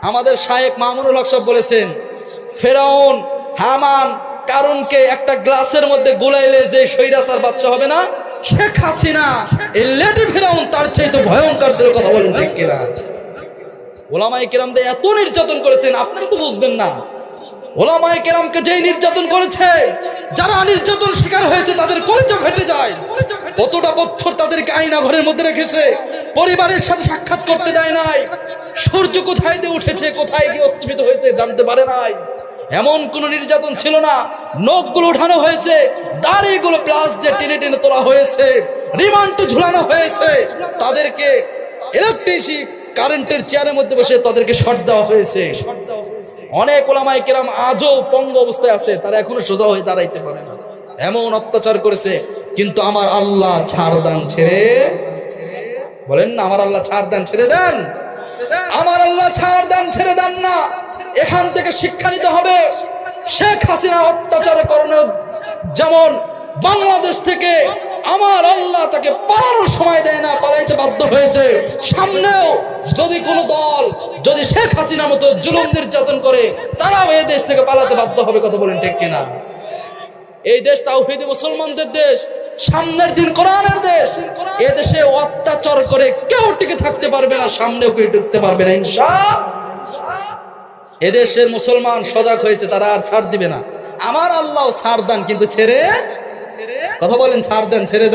আমাদের শায়েখ মামুনুল হক সাহেব বলেছেন, ফেরাউন, হামান, কারণকে একটা গ্লাসের মধ্যে গোলাইলে যে স্বৈরাচার বাচ্চা হবে না, শেখ হাসিনা এই লেডি ফেরাউন তার চাইতে ভয়ঙ্কর ছিল। কথা বলেন ঠিক কিনা? ওলামায়ে কেরামদের এত নির্যাতন করেছেন, আপনারা তো বুঝবেন না। ওলামায়ে কেরামকে যেই নির্যাতন করেছে, যারা নির্যাতন শিকার হয়েছে তাদের কলিজা ফেটে যায়। কতটা বছর তাদেরকে আয়না ঘরের মধ্যে রেখেছে, পরিবারের সাথে সাক্ষাৎ করতে দেয় নাই, সূর্য কোথায় দিয়ে উঠেছে কোথায় গিয়ে অস্তমিত হয়েছে জানতে পারে নাই। এমন কোন নির্যাতন ছিল না। নখগুলো উঠানো হয়েছে, দাড়িগুলো প্লাস দিয়ে টেনে টেনে তোলা হয়েছে, রিমান্ডে ঝুলানো হয়েছে, তাদেরকে ইলেকট্রিক কারেন্টের চেয়ারের মধ্যে বসে তাদেরকে শর্ট দেওয়া হয়েছে। অনেক ওলামায়ে কেরাম আজও পঙ্গ অবস্থায় আছে, তারা এখনো সোজা হয়ে দাঁড়াইতে পারে না, এমন অত্যাচার করেছে। কিন্তু আমার আল্লাহ ছাড় দান ছেড়ে, বলেন না, আমার আল্লাহ ছাড় দান ছেড়ে দেন, আমার আল্লাহ ছাড় দান ছেড়ে দেন না। এখান থেকে শিক্ষা নিতে হবে। শেখ হাসিনা অত্যাচার করানো যেমন বাংলাদেশ থেকে আমার আল্লাহ তাকে পালানোর সময় দেয় না, পালাইতে বাধ্য হয়েছে। সামনেও যদি কোনো দল যদি শেখ হাসিনা মতো জুলুম নির্যাতন করে, তারাও এই দেশ থেকে পালাতে বাধ্য হবে। কথা বলেন ঠিক কিনা? এই দেশ তাওহীদি মুসলমানদের দেশ, সামনের দিন কোরআনের দেশ। এ দেশে অত্যাচার করে কেউ টিকে থাকতে পারবে না, সামনেও কেউ টিকতে পারবে না ইনশাআল্লাহ। এদেশের মুসলমান সজাগ হয়েছে, তারা আর ছাড় দিবে না। আমার আল্লাহ ছাড় দেন, কিন্তু ছেড়ে, কথা বলেন, ছাড় দেন ছেড়ে দেন।